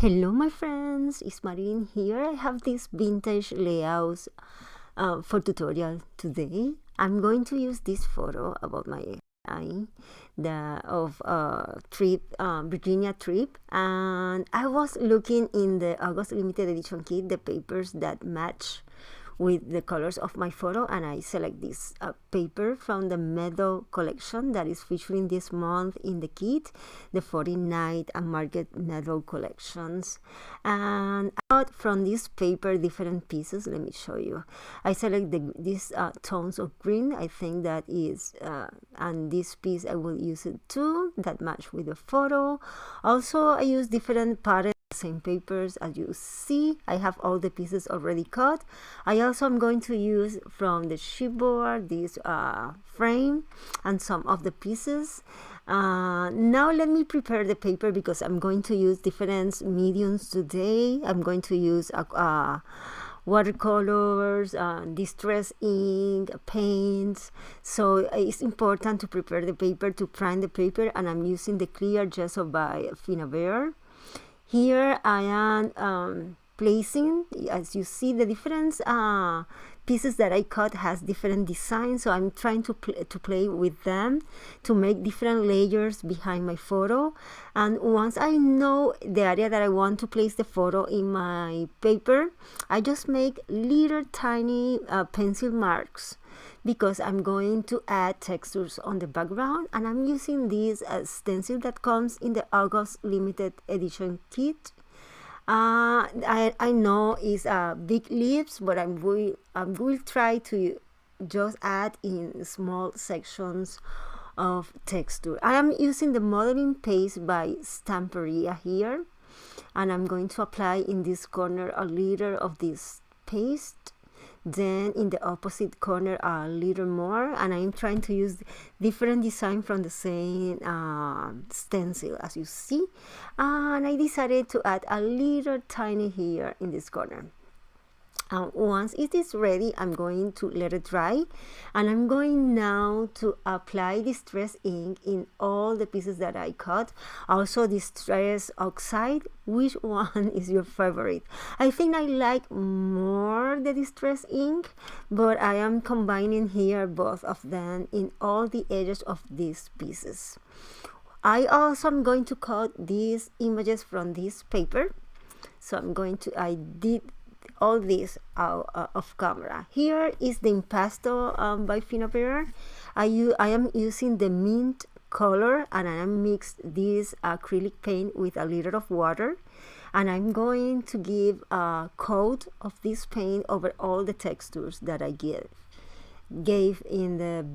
Hello my friends, it's Marilyn here. I have this vintage layouts for tutorial today. I'm going to use this photo about my eye, trip Virginia trip, and I was looking in the August limited edition kit the papers that match with the colors of my photo, and I select this paper from the Meadow collection that is featuring this month in the kit, the 49th and Market Meadow collections. And I got from this paper different pieces. Let me show you. I select these tones of green. I think that is and this piece I will use it too, that match with the photo. Also I use different patterns, same papers. As you see, I have all the pieces already cut. I also am going to use from the chipboard this frame and some of the pieces. Now let me prepare the paper because I'm going to use different mediums today. I'm going to use watercolors, distress ink, paints. So it's important to prepare the paper, to prime the paper, and I'm using the clear gesso by Rivera. Here I am placing, as you see, the different pieces that I cut has different designs, so I'm trying to play with them to make different layers behind my photo. And once I know the area that I want to place the photo in my paper, I just make little tiny pencil marks, because I'm going to add textures on the background, and I'm using this stencil that comes in the August limited edition kit. I know it's big leaves, but I will try to just add in small sections of texture. I am using the modeling paste by Stamperia here, and I'm going to apply in this corner a little of this paste, then in the opposite corner a little more, and I'm trying to use different design from the same stencil, as you see. And I decided to add a little tiny here in this corner. Once it is ready, I'm going to let it dry, and I'm going now to apply distress ink in all the pieces that I cut. Also distress oxide. Which one is your favorite? I think I like more the distress ink, but I am combining here both of them in all the edges of these pieces. I also am going to cut these images from this paper, so I did all this out of camera. Here is the impasto by Rivera. I am using the mint color, and I am mixed this acrylic paint with a little of water, and I'm going to give a coat of this paint over all the textures that I gave in the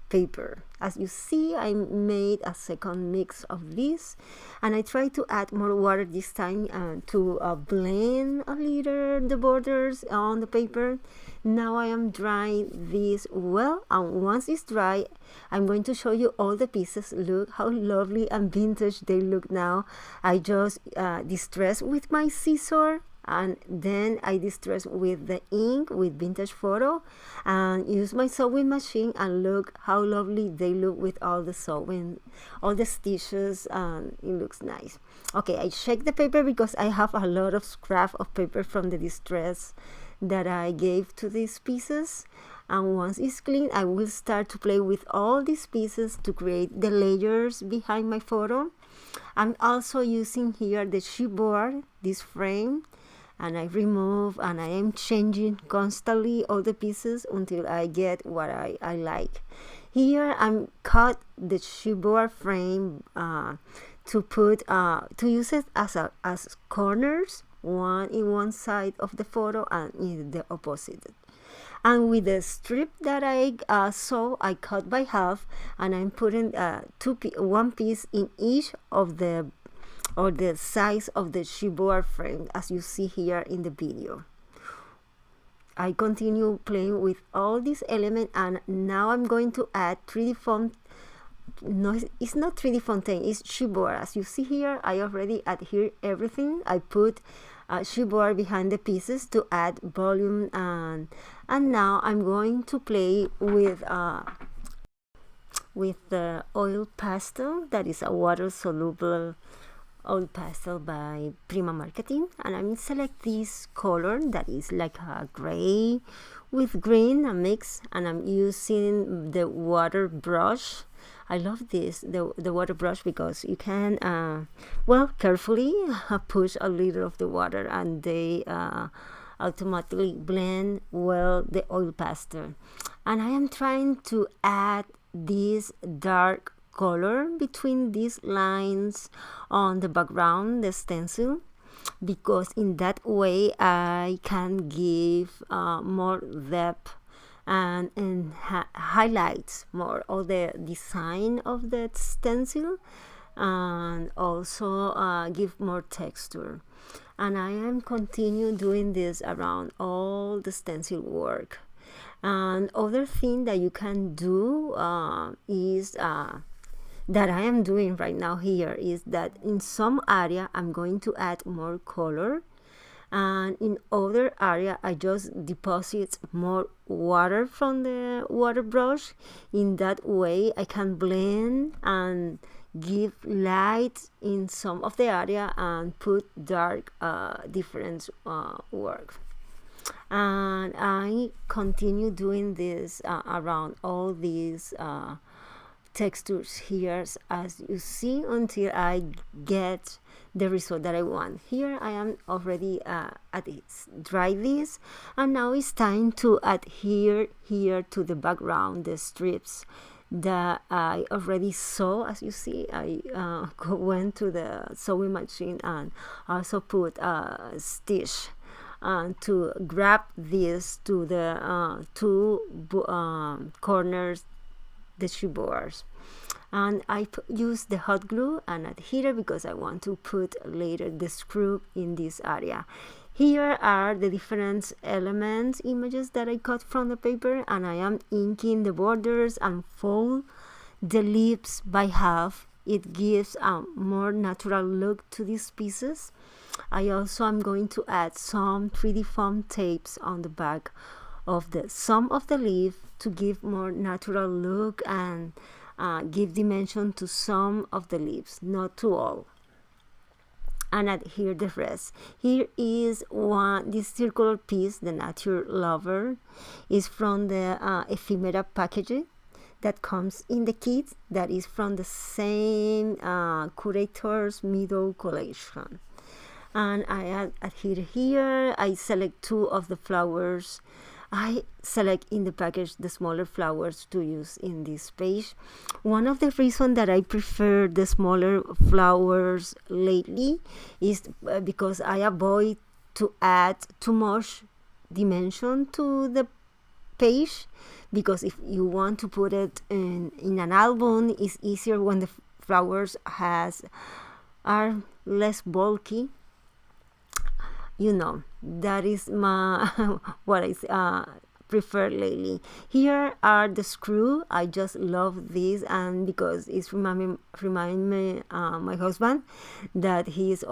paper. As you see, I made a second mix of this, and I try to add more water this time to blend a little the borders on the paper. Now I am drying this well, and once it's dry, I'm going to show you all the pieces. Look how lovely and vintage they look now. I just distress with my scissor, and then I distress with the ink with vintage photo, and use my sewing machine, and look how lovely they look with all the sewing, all the stitches, and it looks nice. Okay, I shake the paper because I have a lot of scrap of paper from the distress that I gave to these pieces. And once it's clean, I will start to play with all these pieces to create the layers behind my photo. I'm also using here the chipboard, this frame, and I remove, and I am changing constantly all the pieces until I get what I like. Here I'm cut the chipboard frame to use it as corners, one in one side of the photo and in the opposite. And with the strip that I sew, I cut by half, and I'm putting one piece in each of the size of the chipboard frame, as you see here in the video. I continue playing with all these elements, and now I'm going to add 3D font. No, it's not 3D fontaine, it's chipboard. As you see here, I already adhere everything. I put chipboard behind the pieces to add volume, and now I'm going to play with the oil pastel, that is a water soluble oil pastel by Prima Marketing, and I'm select this color that is like a gray with green, a mix, and I'm using the water brush. I love this, the water brush, because you can carefully push a little of the water, and they automatically blend well the oil pastel. And I am trying to add this dark color between these lines on the background, the stencil, because in that way I can give more depth and highlights more of the design of the stencil, and also give more texture. And I am continue doing this around all the stencil work. And other thing that you can do is that I am doing right now here is that in some area I'm going to add more color, and in other area I just deposit more water from the water brush. In that way I can blend and give light in some of the area and put dark different work. And I continue doing this around all these textures here, as you see, until I get the result that I want. Here I am already at its dry this, and now it's time to adhere here to the background, the strips that I already saw. As you see, I went to the sewing machine and also put a stitch to grab this to the two corners, the shoeboards. And I use the hot glue and adhere because I want to put later the screw in this area. Here are the different elements, images that I cut from the paper, and I am inking the borders and fold the leaves by half. It gives a more natural look to these pieces. I also am going to add some 3D foam tapes on the back of some of the leaf to give more natural look and give dimension to some of the leaves, not to all. And adhere the rest. Here is this circular piece, the Nature Lover, is from the ephemera packaging that comes in the kit, that is from the same curator's Meadow collection. And I adhere here. I select two of the flowers. I select in the package the smaller flowers to use in this page. One of the reasons that I prefer the smaller flowers lately is because I avoid to add too much dimension to the page, because if you want to put it in an album, it's easier when the flowers are less bulky. You know, that is my what I prefer lately. Here are the screw. I just love this, and because it's remind me my husband that he's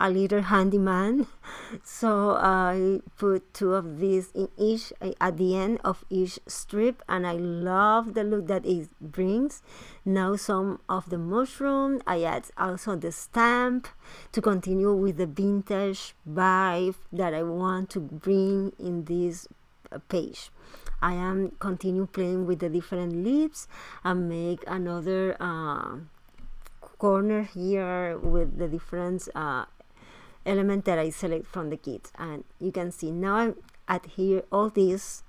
a little handyman. So I put two of these in each at the end of each strip, and I love the look that it brings. Now some of the mushroom. I add also the stamp to continue with the vintage vibe that I want to bring in this page. I am continue playing with the different leaves and make another corner here with the different element that I select from the kit. And you can see now I'm adhere all this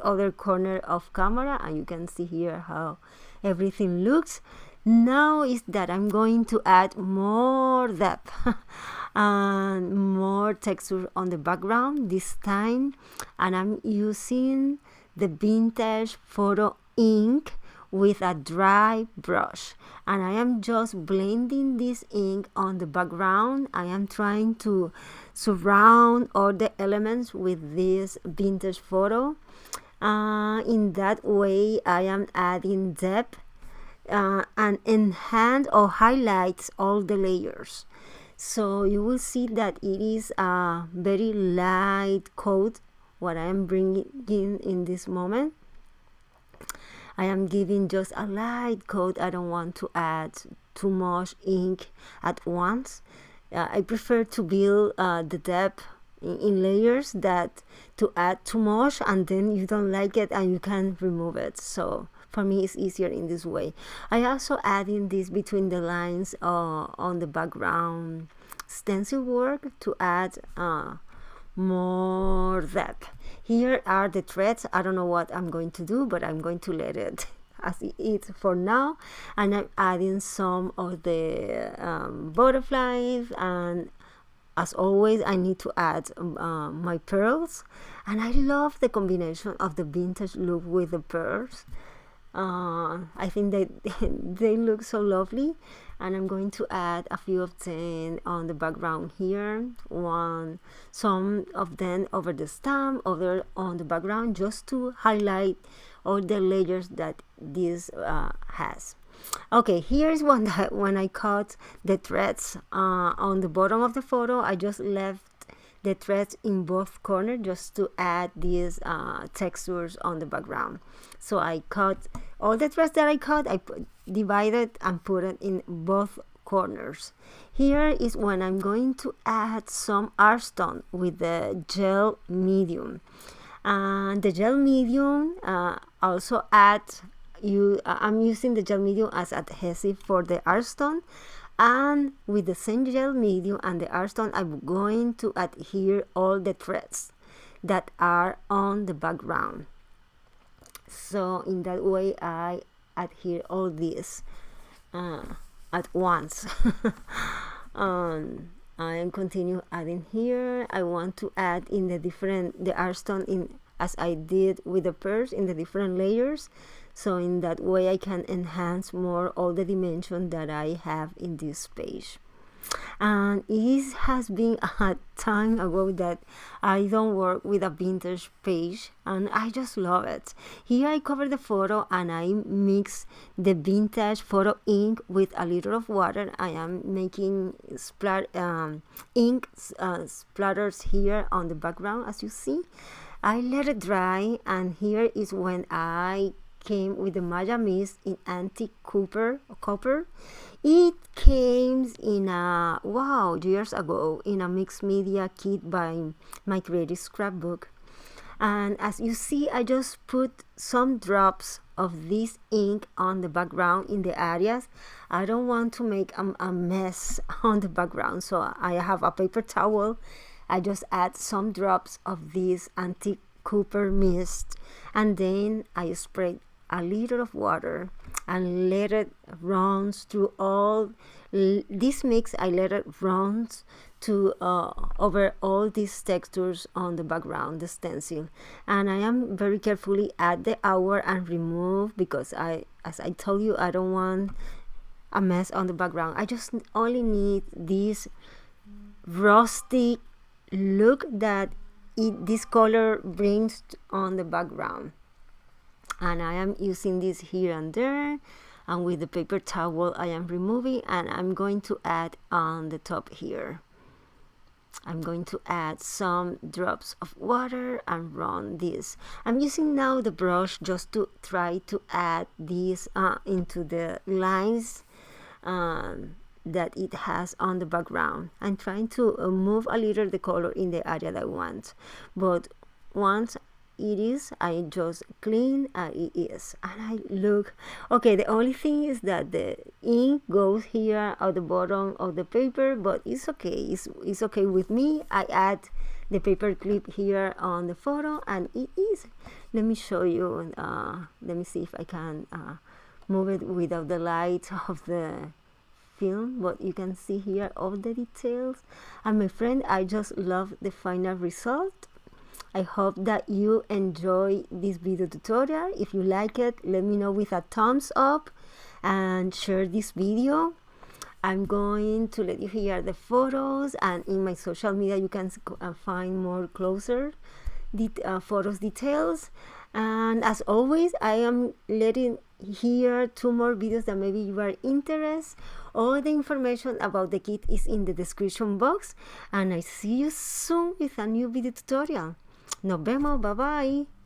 other corner of camera, and you can see here how everything looks. Now is that I'm going to add more depth and more texture on the background this time, and I'm using the vintage photo ink with a dry brush, and I am just blending this ink on the background. I am trying to surround all the elements with this vintage photo. In that way I am adding depth and enhance or highlights all the layers. So you will see that it is a very light coat what I am bringing in this moment. I am giving just a light coat. I don't want to add too much ink at once. I prefer to build the depth in layers that to add too much and then you don't like it and you can remove it. So for me it's easier in this way. I also add in this between the lines on the background stencil work to add more depth. Here are the threads. I don't know what I'm going to do, but I'm going to let it as it is for now, and I'm adding some of the butterflies, and as always I need to add my pearls, and I love the combination of the vintage look with the pearls. I think that they look so lovely, and I'm going to add a few of them on the background here, some of them over the stamp, other on the background, just to highlight all the layers that this has. Okay, here's one that when I cut the threads on the bottom of the photo, I just left the threads in both corners just to add these textures on the background. So I cut all the threads that I cut, I divided and put it in both corners. Here is when I'm going to add some art stone with the gel medium, and the gel medium also I'm using the gel medium as adhesive for the art stone, and with the same gel medium and the art stone I'm going to adhere all the threads that are on the background. So in that way I adhere all this at once. I continue adding here. I want to add in the art stone in as I did with the pearls in the different layers, so in that way I can enhance more all the dimension that I have in this page. And it has been a time ago that I don't work with a vintage page, and I just love it. Here I cover the photo and I mix the vintage photo ink with a little of water. I am making ink splatters here on the background, as you see. I let it dry, and here is when I came with the Maya Mist in antique copper. It came in years ago in a mixed media kit by My Creative Scrapbook. And as you see, I just put some drops of this ink on the background in the areas. I don't want to make a mess on the background, so I have a paper towel. I just add some drops of this antique copper mist, and then I spray a little of water and let it run through all this mix. I let it run to over all these textures on the background, the stencil, and I am very carefully at the hour and remove, because as I told you, I don't want a mess on the background. I just only need this rustic look that this color brings on the background. And I am using this here and there, and with the paper towel I am removing, and I'm going to add on the top here. I'm going to add some drops of water and run this. I'm using now the brush just to try to add this into the lines that it has on the background. I'm trying to move a little the color in the area that I want, but once it is, I just clean it is, and I look okay. The only thing is that the ink goes here at the bottom of the paper, but it's okay. It's okay with me. I add the paper clip here on the photo, and it is. Let me show you. Let me see if I can move it without the light of the film, but you can see here all the details. And my friend, I just love the final result. I hope that you enjoy this video tutorial. If you like it, let me know with a thumbs up and share this video. I'm going to let you hear the photos, and in my social media you can find more closer photos details. And as always, I am letting here 2 more videos that maybe you are interested. All the information about the kit is in the description box, and I see you soon with a new video tutorial. Nos vemos, bye bye.